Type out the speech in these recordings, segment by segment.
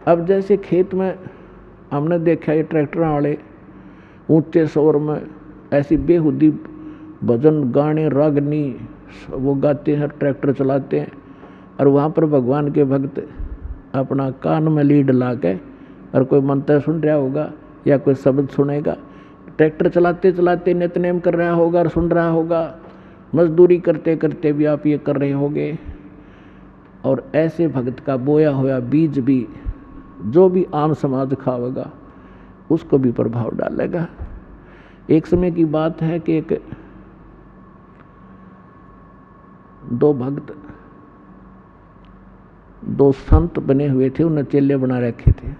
अब जैसे खेत में हमने देखा ये ट्रैक्टर वाले ऊंचे शोर में ऐसी बेहुदी भजन गाने रागनी वो गाते हैं, ट्रैक्टर चलाते हैं, और वहाँ पर भगवान के भक्त अपना कान में लीड ला के और कोई मंत्र सुन रहा होगा या कोई शब्द सुनेगा, ट्रैक्टर चलाते चलाते नित्यनेम कर रहा होगा और सुन रहा होगा, मजदूरी करते करते भी आप ये कर रहे होगे। और ऐसे भक्त का बोया हुआ बीज भी जो भी आम समाज खावेगा उसको भी प्रभाव डालेगा। एक समय की बात है कि एक दो भक्त दो संत बने हुए थे, उन्हें चेले बना रखे थे।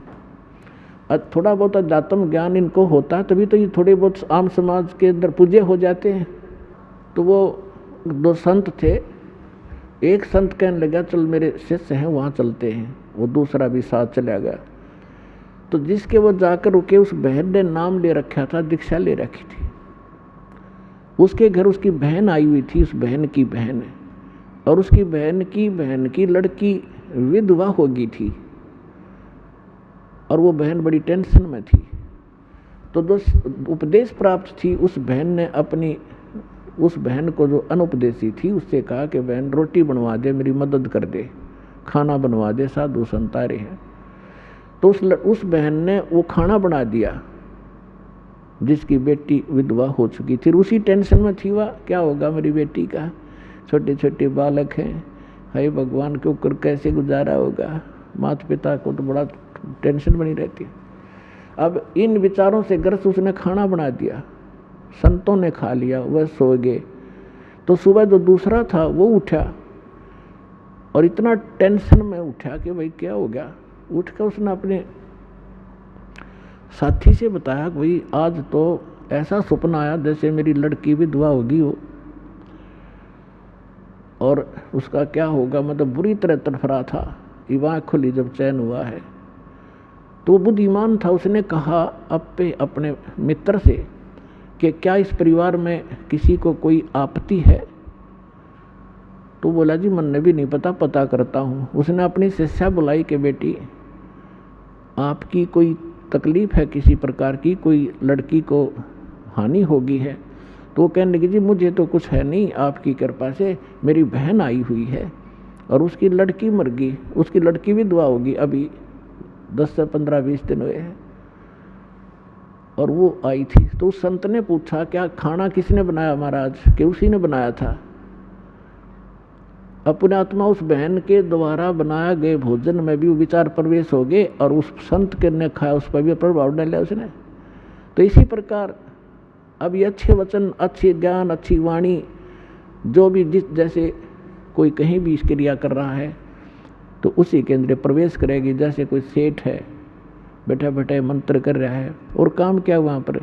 थोड़ा बहुत अध्यात्म ज्ञान इनको होता है तभी तो ये थोड़े बहुत आम समाज के अंदर पूज्य हो जाते हैं। तो वो दो संत थे, एक संत कहने लगा चल मेरे शिष्य हैं वहाँ चलते हैं, वो दूसरा भी साथ चला गया। तो जिसके वो जाकर रुके उस बहन ने नाम ले रखा था, दीक्षा ले रखी थी। उसके घर उसकी बहन आई हुई थी, उस बहन की बहन, और उसकी बहन की लड़की विधवा हो गई थी और वो बहन बड़ी टेंशन में थी। तो जो उपदेश प्राप्त थी उस बहन ने अपनी उस बहन को जो अनुपदेशी थी उससे कहा कि बहन रोटी बनवा दे, मेरी मदद कर दे, खाना बनवा दे, साधु संत आ रहे हैं। तो उस बहन ने वो खाना बना दिया जिसकी बेटी विधवा हो चुकी थी। उसी टेंशन में थी वह, क्या होगा मेरी बेटी का, छोटे छोटे बालक हैं, हाय भगवान के ऊपर कैसे गुजारा होगा, माता पिता को तो बड़ा टेंशन बनी रहती है। अब इन विचारों से ग्रस्त उसने खाना बना दिया, संतों ने खा लिया, वह सो गए। तो सुबह जो दूसरा था वो उठा और इतना टेंशन में उठा कि भाई क्या हो गया। उठ कर उसने अपने साथी से बताया कि भाई आज तो ऐसा सपना आया जैसे मेरी लड़की विधवा होगी हो, और उसका क्या होगा, मतलब बुरी तरह तड़फड़ा था। आँख खुली जब चैन हुआ है तो बुद्धिमान था, उसने कहा अपने मित्र से कि क्या इस परिवार में किसी को कोई आपत्ति है। तो बोला जी मन ने भी नहीं पता करता हूँ। उसने अपनी शिष्या बुलाई कि बेटी आपकी कोई तकलीफ है किसी प्रकार की, कोई लड़की को हानि होगी है। तो वो कहने लगी जी मुझे तो कुछ है नहीं, आपकी कृपा से मेरी बहन आई हुई है और उसकी लड़की मर गई, उसकी लड़की भी विधवा होगी, अभी 10 से 15-20 दिन हुए हैं और वो आई थी। तो उस संत ने पूछा क्या खाना किसने बनाया महाराज, कि उसी ने बनाया था। अपने आत्मा उस बहन के द्वारा बनाया गए भोजन में भी विचार प्रवेश हो गए और उस संत के ने खाया उस पर भी प्रभाव डाला उसने। तो इसी प्रकार अब ये अच्छे वचन, अच्छे ज्ञान, अच्छी वाणी जो भी जैसे कोई कहीं भी इस क्रिया कर रहा है तो उसी के अंदर प्रवेश करेगी। जैसे कोई सेठ है बैठा बैठा मंत्र कर रहा है और काम क्या वहाँ पर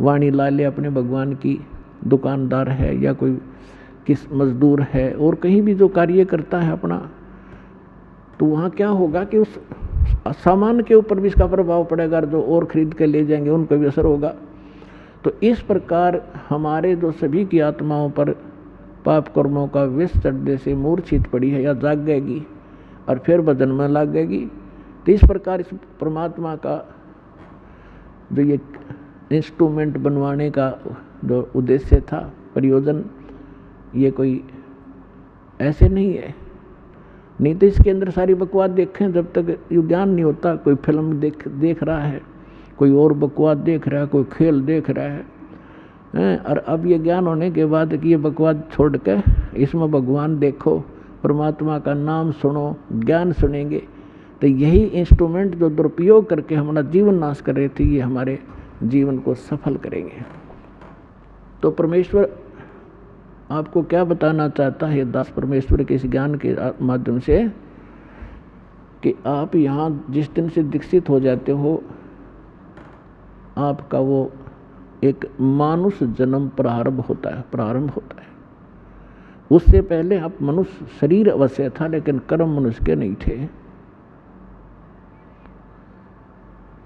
वाणी ला ले अपने भगवान की, दुकानदार है या कोई किस मजदूर है और कहीं भी जो कार्य करता है अपना, तो वहाँ क्या होगा कि उस सामान के ऊपर भी इसका प्रभाव पड़ेगा, जो और खरीद के ले जाएंगे उनको भी असर होगा। तो इस प्रकार हमारे जो सभी की आत्माओं पर पाप कर्मों का विष चढ़ने से मूर्छित पड़ी है या जागेगी और फिर भजन में लग गएगी। तो इस प्रकार इस परमात्मा का जो ये इंस्ट्रूमेंट बनवाने का जो उद्देश्य था, प्रयोजन, ये कोई ऐसे नहीं है। नहीं तो इसके अंदर सारी बकवास देखें, जब तक ये ज्ञान नहीं होता, कोई फिल्म देख रहा है, कोई और बकवास देख रहा है, कोई खेल देख रहा है, और अब ये ज्ञान होने के बाद कि ये बकवास छोड़ के इसमें भगवान देखो, परमात्मा का नाम सुनो, ज्ञान सुनेंगे, तो यही इंस्ट्रूमेंट जो दुरुपयोग करके हमारा जीवन नाश कर रहे थे ये हमारे जीवन को सफल करेंगे। तो परमेश्वर आपको क्या बताना चाहता है दास परमेश्वर के इस ज्ञान के माध्यम से कि आप यहाँ जिस दिन से दीक्षित हो जाते हो आपका वो एक मानुष जन्म प्रारंभ होता है। उससे पहले आप मनुष्य शरीर अवश्य था लेकिन कर्म मनुष्य के नहीं थे।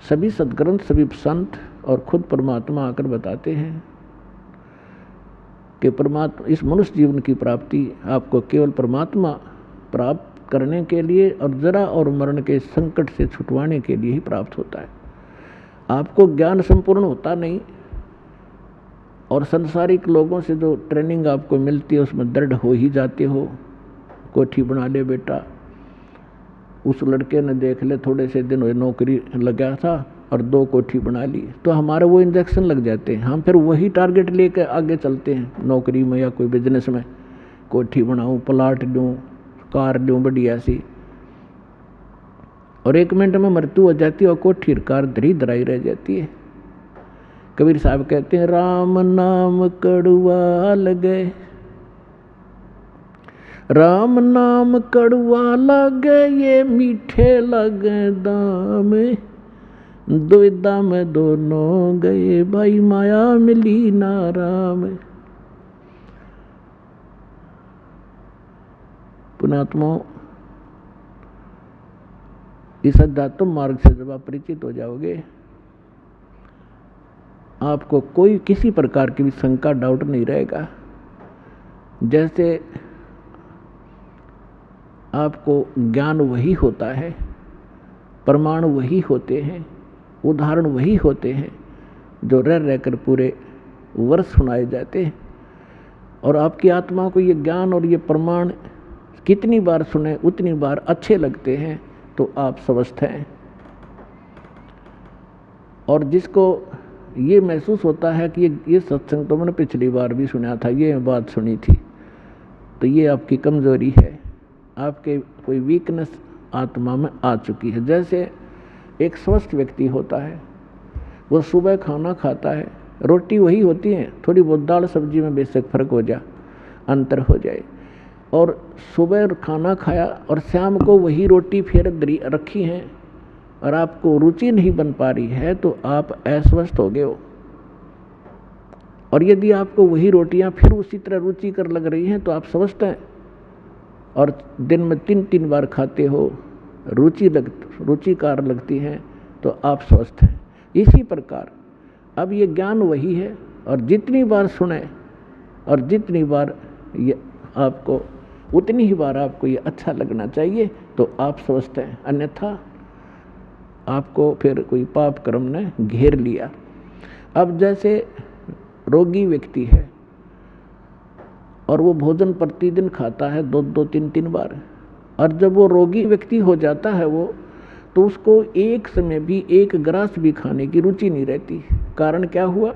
सभी सद्ग्रंथ, सभी संत और खुद परमात्मा आकर बताते हैं कि परमात्मा इस मनुष्य जीवन की प्राप्ति आपको केवल परमात्मा प्राप्त करने के लिए और जरा और मरण के संकट से छुटवाने के लिए ही प्राप्त होता है। आपको ज्ञान संपूर्ण होता नहीं, और संसारिक लोगों से जो ट्रेनिंग आपको मिलती है उसमें दृढ़ हो ही जाते हो। कोठी बना ले बेटा, उस लड़के ने देख ले थोड़े से दिन हुए नौकरी लगा था और 2 कोठी बना ली, तो हमारे वो इंजेक्शन लग जाते हैं। हम फिर वही टारगेट लेकर आगे चलते हैं नौकरी में या कोई बिजनेस में, कोठी बनाऊं, प्लाट लूँ, कार लूँ बढ़िया सी, और 1 मिनट में मृत्यु हो जाती है और कोठी कार धरी धराई रह जाती है। कबीर साहब कहते हैं राम नाम कड़वा लगे, राम नाम कड़वा लगे, ये मीठे लगे दाम, दुविधा में दोनों गए, भाई माया मिली ना राम। पुणात्मा, इस अध्यात्म मार्ग से जब आप परिचित हो जाओगे, आपको कोई किसी प्रकार की भी शंका डाउट नहीं रहेगा। जैसे आपको ज्ञान वही होता है, प्रमाण वही होते हैं, उदाहरण वही होते हैं जो रह रहकर पूरे वर्ष सुनाए जाते हैं, और आपकी आत्मा को ये ज्ञान और ये प्रमाण कितनी बार सुने उतनी बार अच्छे लगते हैं, तो आप स्वस्थ हैं। और जिसको ये महसूस होता है कि ये सत्संग तो मैंने पिछली बार भी सुना था, ये बात सुनी थी, तो ये आपकी कमजोरी है, आपके कोई वीकनेस आत्मा में आ चुकी है। जैसे एक स्वस्थ व्यक्ति होता है, वो सुबह खाना खाता है, रोटी वही होती है, थोड़ी बहुत दाल सब्जी में बेशक फर्क हो जाए, अंतर हो जाए, और सुबह खाना खाया और शाम को वही रोटी फिर रखी है और आपको रुचि नहीं बन पा रही है, तो आप अस्वस्थ हो गए हो। और यदि आपको वही रोटियां फिर उसी तरह रुचिकर लग रही हैं, तो आप स्वस्थ हैं। और दिन में 3-3 बार खाते हो, रुचिकार लगती हैं, तो आप स्वस्थ हैं। इसी प्रकार अब ये ज्ञान वही है, और जितनी बार सुने और जितनी बार ये आपको, उतनी ही बार आपको ये अच्छा लगना चाहिए, तो आप स्वस्थ हैं। अन्यथा आपको फिर कोई पाप कर्म ने घेर लिया। अब जैसे रोगी व्यक्ति है और वो भोजन प्रतिदिन खाता है 2-2, 3-3 बार, और जब वो रोगी व्यक्ति हो जाता है वो, तो उसको एक समय भी 1 ग्रास भी खाने की रुचि नहीं रहती। कारण क्या हुआ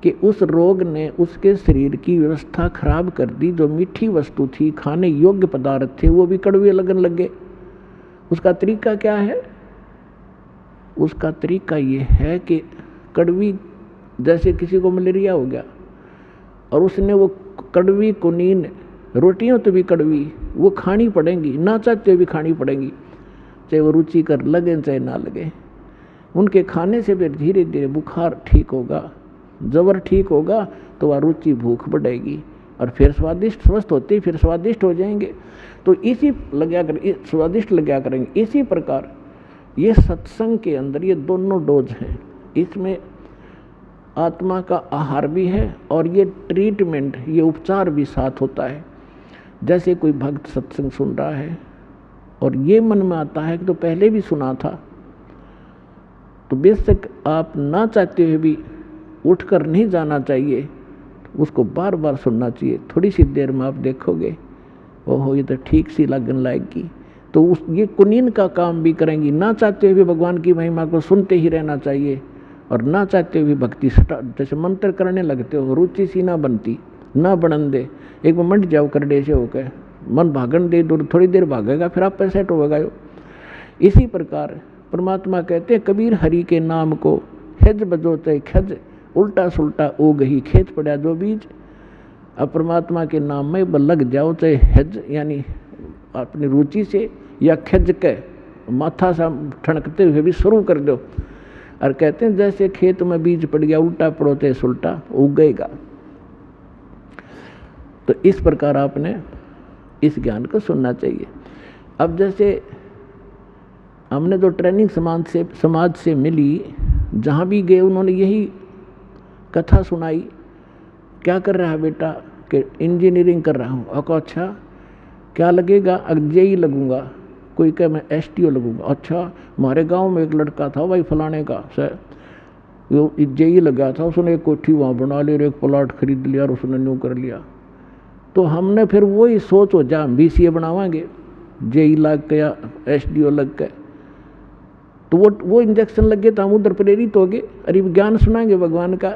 कि उस रोग ने उसके शरीर की व्यवस्था खराब कर दी। जो मीठी वस्तु थी, खाने योग्य पदार्थ थे, वो भी कड़वे लगन लगे। उसका तरीका क्या है? उसका तरीका ये है कि कड़वी, जैसे किसी को मलेरिया हो गया और उसने वो कड़वी कुनीन रोटियां तो भी कड़वी वो खानी पड़ेंगी, ना चाहते हुए भी खानी पड़ेंगी, चाहे वो रुचि कर लगे चाहे ना लगे। उनके खाने से फिर धीरे धीरे बुखार ठीक होगा, जबर ठीक होगा, तो वह रुचि भूख बढ़ेगी और फिर स्वादिष्ट, स्वस्थ होते ही फिर स्वादिष्ट हो जाएंगे। तो इसी स्वादिष्ट लगा करेंगे। इसी प्रकार ये सत्संग के अंदर ये दोनों डोज हैं। इसमें आत्मा का आहार भी है और ये ट्रीटमेंट, ये उपचार भी साथ होता है। जैसे कोई भक्त सत्संग सुन रहा है और ये मन में आता है कि तो पहले भी सुना था, तो बेशक आप ना चाहते हुए भी उठकर नहीं जाना चाहिए, उसको बार बार सुनना चाहिए। थोड़ी सी देर में आप देखोगे ओहो ये तो ठीक सी लगन लाएगी, तो ये कुनीन का काम भी करेंगी। ना चाहते हुए भी भगवान की महिमा को सुनते ही रहना चाहिए और ना चाहते हुए भक्ति जैसे मंत्र करने लगते हो, रुचि सी ना बनती, ना बनन दे। एक बार मंड जाओ करडे से होकर मन भागन दे, दूर थोड़ी देर भागेगा फिर आप पैसे होगा। इसी प्रकार परमात्मा कहते हैं कबीर हरि के नाम को खज बजोते खज, उल्टा सुल्टा ओ गही खेत पड़ा जो बीज। अब परमात्मा के नाम में लग जाओ, चाहे हज यानी अपनी रुचि से या खज के माथा सा ठनकते हुए भी शुरू कर दो। और कहते हैं जैसे खेत में बीज पड़ गया, उल्टा पड़ो चाहे सुल्टा उगेगा। तो इस प्रकार आपने इस ज्ञान को सुनना चाहिए। अब जैसे हमने जो ट्रेनिंग समाज से मिली, जहाँ भी गए उन्होंने यही कथा सुनाई, क्या कर रहा है बेटा कि इंजीनियरिंग कर रहा हूँ। अच्छा क्या लगेगा? जेई लगूंगा। कोई कहे मैं एसटीओ लगूंगा। अच्छा, हमारे गांव में एक लड़का था भाई फलाने का सर, वो जेई लगा था, उसने एक कोठी वहाँ बना ली और एक प्लाट खरीद लिया और उसने न्यू कर लिया। तो हमने फिर वही सोच हो जा हम BCA बनावाएंगे, जेई लग के या एसडीओ लग के, तो वो इंजेक्शन लग गए तो हम उधर प्रेरित हो गए। अरे ज्ञान सुनाएंगे भगवान का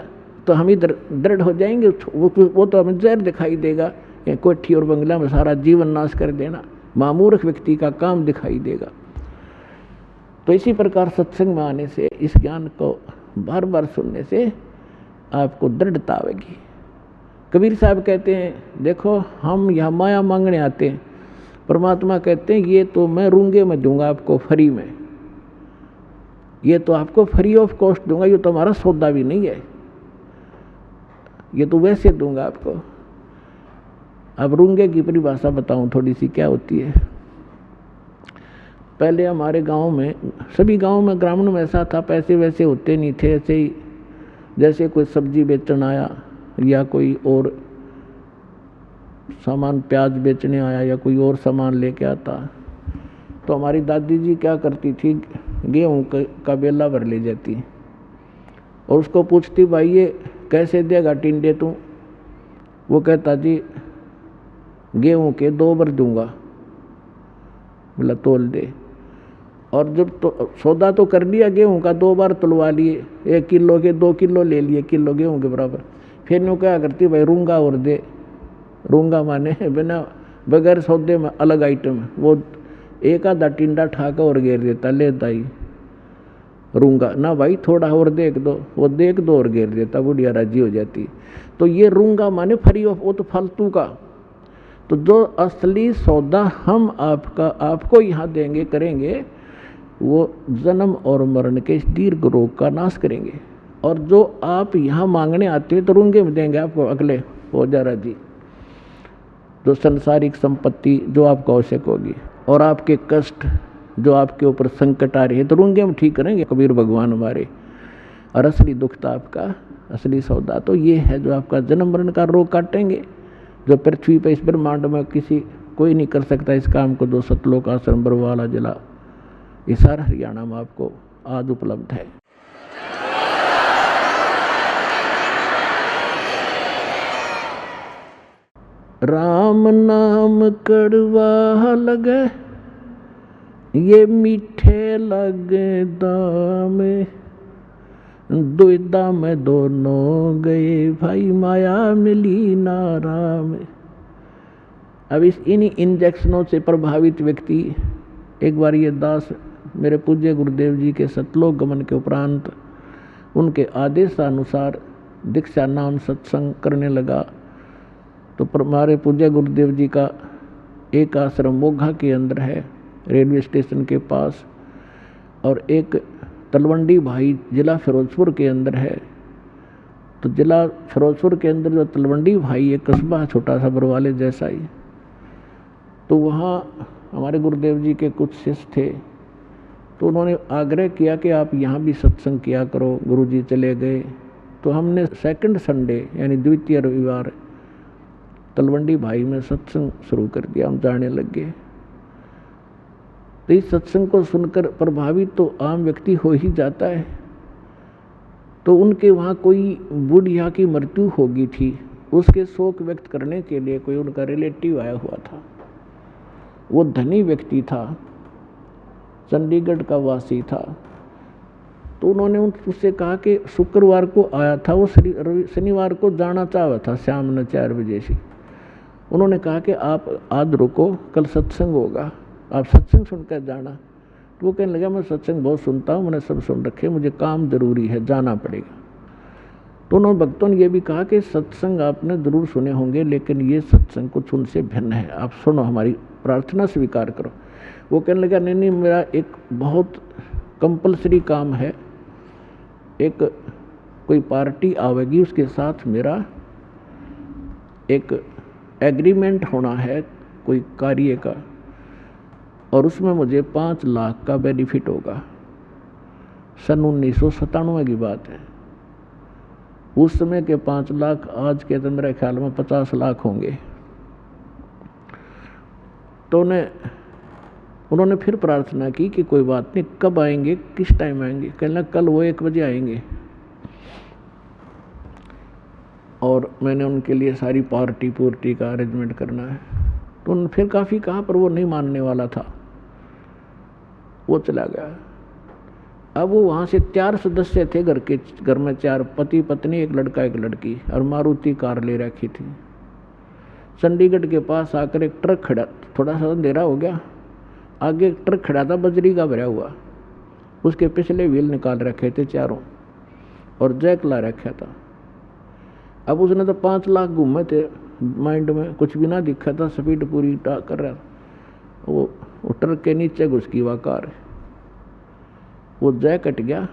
तो हम इधर दृढ़ हो जाएंगे। वो तो हमें जहर दिखाई देगा, कोठी और बंगला में सारा जीवन नाश कर देना, मामूर्ख व्यक्ति का काम दिखाई देगा। तो इसी प्रकार सत्संग में आने से, इस ज्ञान को बार बार सुनने से आपको दृढ़ता आएगी। कबीर साहब कहते हैं, देखो हम यहाँ माया मांगने आते हैं, परमात्मा कहते हैं ये तो मैं रूंगे में दूंगा आपको फ्री में, ये तो आपको फ्री ऑफ कॉस्ट दूंगा, ये तो हमारा सौदा भी नहीं है, ये तो वैसे दूंगा आपको। अब रूंगे की परिभाषा बताऊं थोड़ी सी क्या होती है। पहले हमारे गांव में, सभी गांव में ग्रामीण में ऐसा था, पैसे वैसे होते नहीं थे, ऐसे ही जैसे कोई सब्जी बेचने आया या कोई और सामान प्याज बेचने आया या कोई और सामान लेके आता, तो हमारी दादी जी क्या करती थी, गेहूँ का बेला भर ले जाती और उसको पूछती, भाई ये कैसे देगा टिंडे तू? वो कहता जी गेहूँ के 2 बार दूंगा। बोला तोल दे। और जब तो सौदा तो कर लिया गेहूँ का, 2 बार तुलवा लिए, 1 किलो के 2 किलो ले लिए, किलो गेहूँ के बराबर। फिर यूँ क्या करती, भाई रूंगा और दे। रूंगा माने बिना बगैर सौदे में अलग आइटम, वो एक आधा टिंडा ठाका और घेर देता, ले दाई रूंगा ना भाई थोड़ा और देख दो, वो देख दो और घेर देता, बुढ़िया राजी हो जाती। तो ये रूंगा माने फ्री ऑफ, वो तो फालतू का। तो जो असली सौदा हम आपको यहाँ देंगे करेंगे, वो जन्म और मरण के इस दीर्घ रोग का नाश करेंगे। और जो आप यहाँ मांगने आते हैं तो रूंगे में देंगे आपको, अगले हो जा राजी। जो संसारिक संपत्ति जो आपको आवश्यक होगी और आपके कष्ट जो आपके ऊपर संकट आ रहे हैं तो रूंगे में ठीक करेंगे कबीर भगवान हमारे। और असली दुख तो आपका, असली सौदा तो ये है जो आपका जन्म मरण का रोग काटेंगे, जो पृथ्वी पर इस ब्रह्मांड में कोई नहीं कर सकता इस काम को, जो सतलोक आश्रम बरवाला जिला ये सारा हरियाणा में आपको आज उपलब्ध है। राम नाम कड़वा लगे, ये मीठे लगे दामे, दुविधा में दोनों गए भाई, माया मिली ना राम। अब इन्हीं इंजेक्शनों से प्रभावित व्यक्ति, एक बार ये दास मेरे पूज्य गुरुदेव जी के सतलोक गमन के उपरांत उनके आदेशानुसार दीक्षा नाम सत्संग करने लगा। तो हमारे पूज्य गुरुदेव जी का एक आश्रम मोघा के अंदर है, रेलवे स्टेशन के पास, और एक तलवंडी भाई जिला फिरोजपुर के अंदर है। तो जिला फिरोजपुर के अंदर जो तलवंडी भाई एक कस्बा छोटा सा बरवाले जैसा ही, तो वहाँ हमारे गुरुदेव जी के कुछ शिष्य थे। तो उन्होंने आग्रह किया कि आप यहाँ भी सत्संग किया करो। गुरुजी चले गए तो हमने सेकंड संडे यानी द्वितीय रविवार तलवंडी भाई में सत्संग शुरू कर दिया, हम जाने लग गए। तो इस सत्संग को सुनकर प्रभावित तो आम व्यक्ति हो ही जाता है। तो उनके वहाँ कोई बुढ़िया की मृत्यु हो गई थी, उसके शोक व्यक्त करने के लिए कोई उनका रिलेटिव आया हुआ था। वो धनी व्यक्ति था, चंडीगढ़ का वासी था। तो उन्होंने उससे कहा कि शुक्रवार को आया था, वो शनिवार को जाना चाहा था शाम में 4 बजे से। उन्होंने कहा कि आप आज रुको, कल सत्संग होगा, आप सत्संग सुनकर जाना। तो वो कहने लगा मैं सत्संग बहुत सुनता हूँ, मैंने सब सुन रखे, मुझे काम जरूरी है, जाना पड़ेगा। तो उन्होंने भक्तों ने ये भी कहा कि सत्संग आपने जरूर सुने होंगे, लेकिन ये सत्संग कुछ उनसे भिन्न है, आप सुनो, हमारी प्रार्थना स्वीकार करो। वो कहने लगा नहीं नहीं, मेरा एक बहुत कंपलसरी काम है, एक कोई पार्टी आवेगी, उसके साथ मेरा एक एग्रीमेंट होना है कोई कार्य का, और उसमें मुझे 5 लाख का बेनिफिट होगा। सन 1997 की बात है। उस समय के 5 लाख आज के तो मेरे ख्याल में 50 लाख होंगे। तो उन्होंने फिर प्रार्थना की कि कोई बात नहीं, कब आएंगे, किस टाइम आएंगे? कहना कल वो 1 बजे आएंगे। और मैंने उनके लिए सारी पार्टी पूर्ति का अरेंजमेंट करना है। तो उन्होंने फिर काफ़ी कहा, पर वो नहीं मानने वाला था, वो चला गया। अब वो वहाँ से 4 सदस्य थे घर में, 4 पति पत्नी, 1 लड़का 1 लड़की, और मारुति कार ले रखी थी। चंडीगढ़ के पास आकर एक ट्रक खड़ा, थोड़ा सा अंधेरा हो गया, आगे एक ट्रक खड़ा था बजरी का भरा हुआ, उसके पिछले व्हील निकाल रखे थे चारों और जैक ला रखा था। अब उसने तो 5 लाख घूमे थे माइंड में, कुछ भी ना दिखा था, स्पीड पूरी कर रहा। वो ट्रक के नीचे घुस गई वह कार, वो जैक कट गया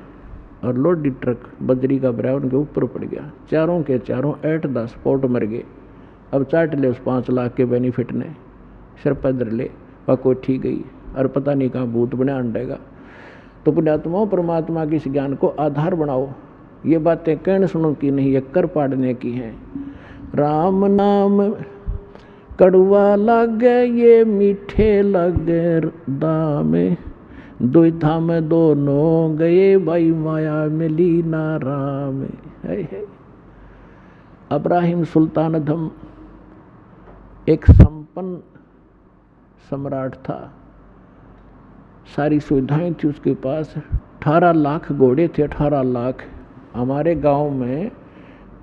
और लोडी ट्रक बजरी का भरा उनके ऊपर पड़ गया। चारों के चारों 8 10 स्पॉट मर गए। अब चाट ले उस 5 लाख के बेनिफिट ने, सिर पर धर ले, वह कोई ठीक गई और पता नहीं कहाँ भूत बने अंडेगा। तो पुण्यात्माओं, परमात्मा के इस ज्ञान को आधार बनाओ। ये बातें कहने सुनो की नहीं, ये कर पाड़ने की हैं। राम नाम कड़वा लागे, ये मीठे लगे दामे, दुविधा में दोनों गए, भाई माया मिली ना राम। है। अब्राहिम सुल्तानदम एक संपन्न सम्राट था, सारी सुविधाएं थी उसके पास। 18 लाख घोड़े थे, 18 लाख। हमारे गांव में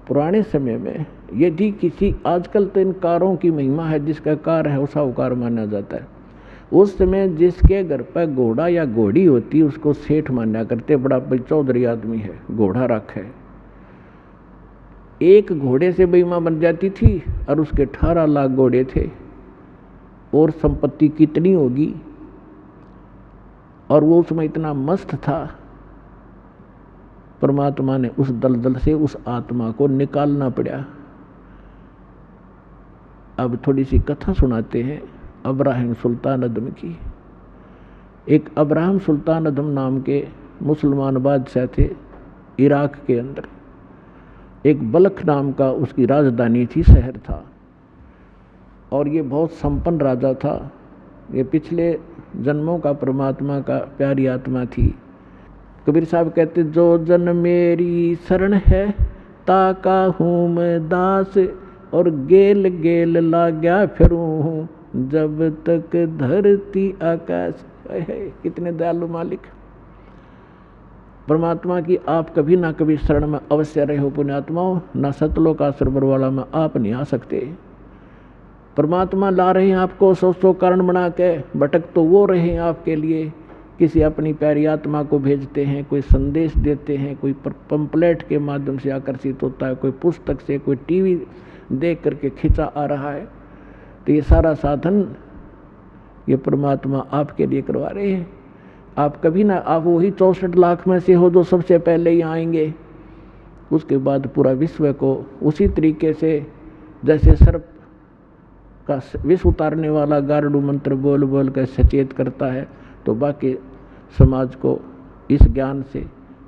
पुराने समय में यदि किसी, आजकल तो इन कारों की महिमा है, जिसका कार है वो साहूकार माना जाता है। उस समय जिसके घर पर घोड़ा या घोड़ी होती उसको सेठ माना करते, बड़ा भाई चौधरी आदमी है, घोड़ा रखा है। एक घोड़े से महिमा बन जाती थी और उसके 18 लाख घोड़े थे, और संपत्ति कितनी होगी। और वो उसमें इतना मस्त था, परमात्मा ने उस दलदल से उस आत्मा को निकालना पड़ा। अब थोड़ी सी कथा सुनाते हैं अब्राहिम सुल्तानदम की। एक अब्राहम सुल्तानदम नाम के मुसलमान बादशाह थे इराक के अंदर। एक बलख नाम का उसकी राजधानी थी, शहर था, और ये बहुत संपन्न राजा था। ये पिछले जन्मों का परमात्मा का प्यारी आत्मा थी। कबीर साहब कहते, जो जन मेरी शरण है ताका हूँ मैं दास, और गेल गेल लाग्या फिरूँ हूँ जब तक धरती आकाश। कितने दयालु मालिक परमात्मा की आप कभी ना कभी शरण में अवश्य रहे हो पुण्यात्माओं। ना सतलोक का सरबरवाला में आप नहीं आ सकते। परमात्मा ला रहे हैं आपको 100 कारण बना के, भटक तो वो रहे हैं आपके लिए। किसी अपनी प्यारी आत्मा को भेजते हैं, कोई संदेश देते हैं, कोई पंपलेट के माध्यम से आकर्षित होता है, कोई पुस्तक से, कोई टीवी देख करके खिंचा आ रहा है। तो ये सारा साधन ये परमात्मा आपके लिए करवा रहे हैं। आप कभी ना, आप वही 64 लाख में से हो जो सबसे पहले ही आएंगे। उसके बाद पूरा विश्व को उसी तरीके से जैसे सर्प का विष उतारने वाला गारडू मंत्र बोल बोल कर सचेत करता है, तो बाकी समाज को इस ज्ञान से,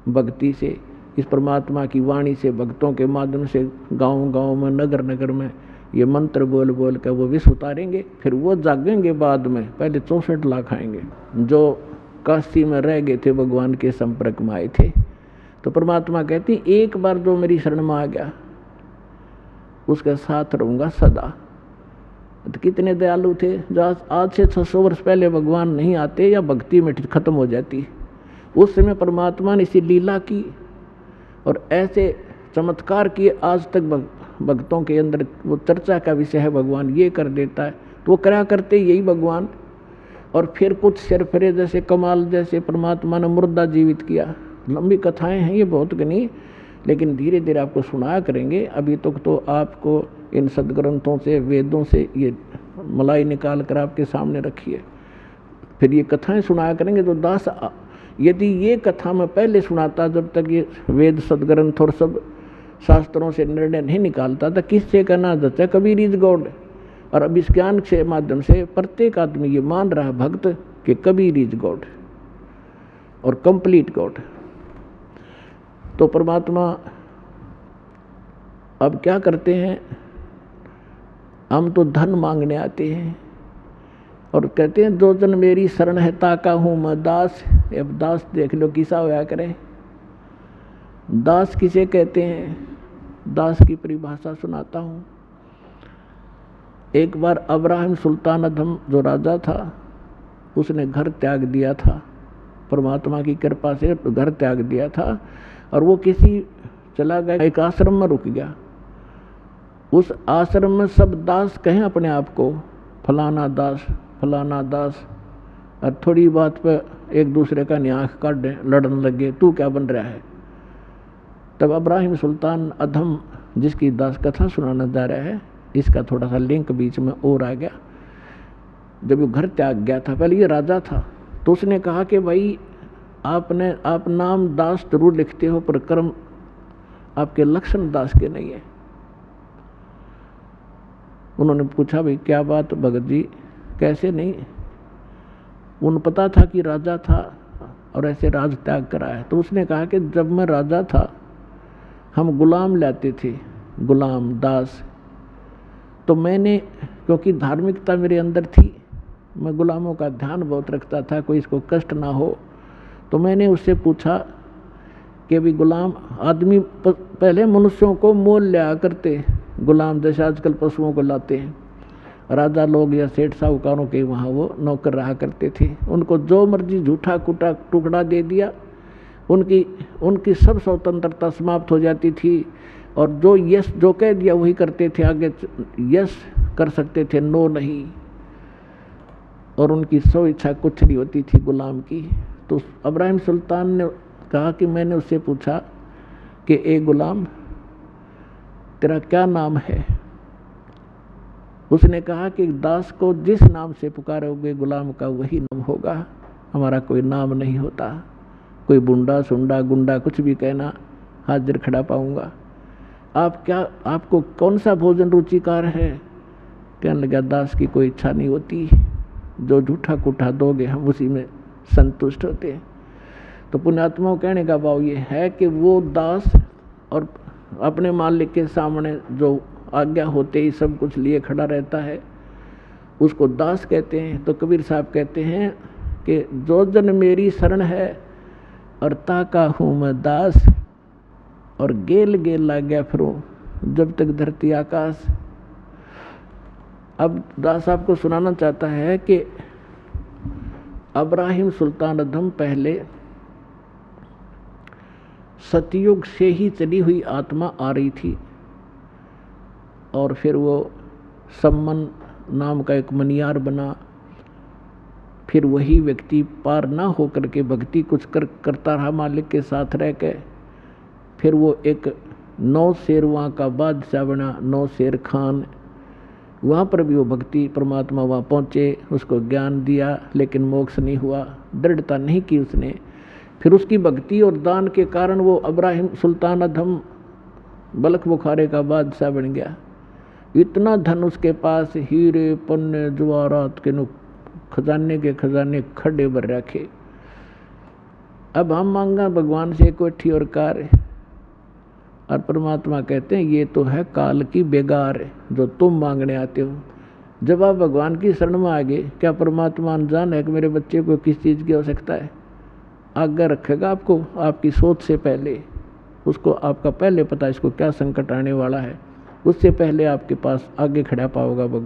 भक्ति से, इस परमात्मा की वाणी से, भक्तों के माध्यम से गांव गांव में, नगर नगर में ये मंत्र बोल बोल कर वो विष उतारेंगे। फिर वो जागेंगे बाद में। पहले 64 लाख आएंगे जो काशी में रह गए थे, भगवान के संपर्क में आए थे। तो परमात्मा कहती, एक बार जो मेरी शरण में आ गया उसके साथ रहूँगा सदा। तो कितने दयालु थे। जो आज से 600 वर्ष पहले भगवान नहीं आते या भक्ति में खत्म हो जाती, उस समय परमात्मा ने इसी लीला की और ऐसे चमत्कार किए। आज तक भक्तों के अंदर वो चर्चा का विषय है, भगवान ये कर देता है, तो वो क्या करते यही भगवान। और फिर कुछ सिरफिरे जैसे कमाल जैसे परमात्मा ने मुर्दा जीवित किया। लंबी कथाएं हैं ये बहुत गनी, लेकिन धीरे धीरे आपको सुनाया करेंगे। अभी तक तो आपको इन सदग्रंथों से, वेदों से ये मलाई निकाल कर आपके सामने रखी है। फिर ये कथाएं सुनाया करेंगे। तो दास, यदि ये कथा मैं पहले सुनाता, जब तक ये वेद सदग्रंथ और सब शास्त्रों से निर्णय नहीं निकालता था, किससे कहना जचा कबीर इज गॉड। और अब इस ज्ञान के माध्यम से प्रत्येक आदमी ये मान रहा है भक्त कि कबीर इज गॉड और कंप्लीट गॉड। तो परमात्मा अब क्या करते हैं, हम तो धन मांगने आते हैं और कहते हैं जो जन मेरी शरण है ताका हूँ मैं दास। अब दास देख लो किसा होया करे। दास किसे कहते हैं? दास की परिभाषा सुनाता हूँ। एक बार अब्राहिम सुल्तान अधम जो राजा था उसने घर त्याग दिया था, परमात्मा की कृपा से घर त्याग दिया था और वो किसी चला गया, एक आश्रम में रुक गया। उस आश्रम में सब दास कहें अपने आप को, फलाना दास फलाना दास, और थोड़ी बात पर एक दूसरे का न्याख काट लड़ने लगे, तू क्या बन रहा है। तब अब्राहिम सुल्तान अधम जिसकी दास कथा सुनाना जा रहा है, इसका थोड़ा सा लिंक बीच में और आ गया। जब वो घर त्याग गया था, पहले ये राजा था, तो उसने कहा कि भाई आप नाम दास जरूर लिखते हो पर कर्म आपके लक्षण दास के नहीं है। उन्होंने पूछा भाई क्या बात भगत जी, कैसे नहीं। उन्हें पता था कि राजा था और ऐसे राज त्याग करा है। तो उसने कहा कि जब मैं राजा था हम गुलाम लाते थे, गुलाम दास, तो मैंने, क्योंकि धार्मिकता मेरे अंदर थी, मैं गुलामों का ध्यान बहुत रखता था, कोई इसको कष्ट ना हो, तो मैंने उससे पूछा कि भी गुलाम आदमी पहले मनुष्यों को मोल लिया करते, गुलाम जैसे आजकल पशुओं को लाते हैं, राजा लोग या सेठ साहूकारों के वहाँ वो नौकर रहा करते थे, उनको जो मर्जी झूठा कुटा टुकड़ा दे दिया, उनकी सब स्वतंत्रता समाप्त हो जाती थी और जो यस जो कह दिया वही करते थे, आगे यस कर सकते थे, नो नहीं, और उनकी सो इच्छा कुछ नहीं होती थी गुलाम की। तो अब्राहिम सुल्तान ने कहा कि मैंने उससे पूछा कि ए गुलाम तेरा क्या नाम है। उसने कहा कि दास को जिस नाम से पुकारोगे गुलाम का वही नाम होगा, हमारा कोई नाम नहीं होता, कोई बुंडा सुंडा गुंडा कुछ भी कहना हाजिर खड़ा पाऊंगा। आपको कौन सा भोजन रुचिकार है। कहने लगा दास की कोई इच्छा नहीं होती, जो झूठा कुठा दोगे हम उसी में संतुष्ट होते हैं। तो पुण्यात्माओं कहने का भाव ये है कि वो दास और अपने मालिक के सामने जो आज्ञा होते ही सब कुछ लिए खड़ा रहता है उसको दास कहते हैं। तो कबीर साहब कहते हैं कि जो जन मेरी शरण है और ताका हूँ मैं दास, और गेल गेल ला गया फिरूं जब तक धरती आकाश। अब दास आपको सुनाना चाहता है कि अब्राहिम सुल्तान अधम पहले सतयुग से ही चली हुई आत्मा आ रही थी और फिर वो सम्मन नाम का एक मनियार बना, फिर वही व्यक्ति पार ना होकर के भक्ति कुछ करता रहा मालिक के साथ रह के, फिर वो एक 9 शेरवां का बादशाह बना, 9 शेर खान। वहाँ पर भी वो भक्ति परमात्मा वहाँ पहुँचे, उसको ज्ञान दिया लेकिन मोक्ष नहीं हुआ, दृढ़ता नहीं की उसने। फिर उसकी भक्ति और दान के कारण वो अब्राहिम सुल्तान अधम बलख बुखारे का बादशाह बन गया। इतना धन उसके पास, हीरे पन्ने जवाहरात के खजाने के खजाने खड्डे भर रखे। अब हम मांगा भगवान से कोठी और कार, और परमात्मा कहते हैं ये तो है काल की बेगार जो तुम मांगने आते हो। जब आप भगवान की शरण में आ गए, क्या परमात्मा अनजान है कि मेरे बच्चे को किस चीज़ की आवश्यकता है। आज्ञा रखेगा आपको आपकी सोच से पहले, उसको आपका पहले पता इसको क्या संकट आने वाला है, उससे पहले आपके पास आगे खड़ा पाओगा भगवान।